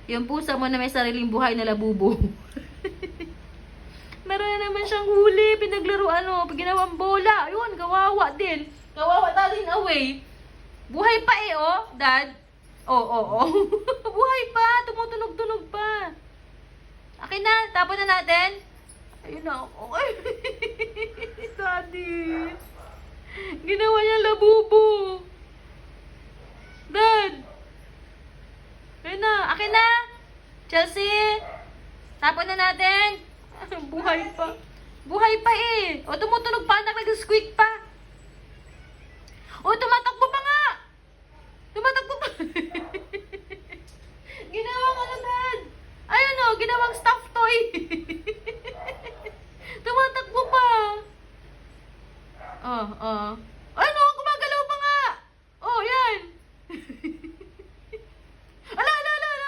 Yung pusa mo na may sariling buhay na labubo. Meron na naman siyang huli, pinaglaruan mo, ginawang bola. Ayun, kawawa din. Kawawa din away. Buhay pa eh, oh, Dad. Oh. Buhay pa, tumutunog-tunog pa. Akin na, tapon na natin. Ayun na ako. Daddy. Ginawa niya labubo. Dad. Ayun na, akin na. Chelsea. Tapon na natin. Buhay pa. Buhay pa eh. O, tumutunog pa, anak, nag-squeak pa. O, tumatakbo pa nga. Tumatakbo pa. Ginawang ano, Dad? Ayun o, ginawang stuffed toy.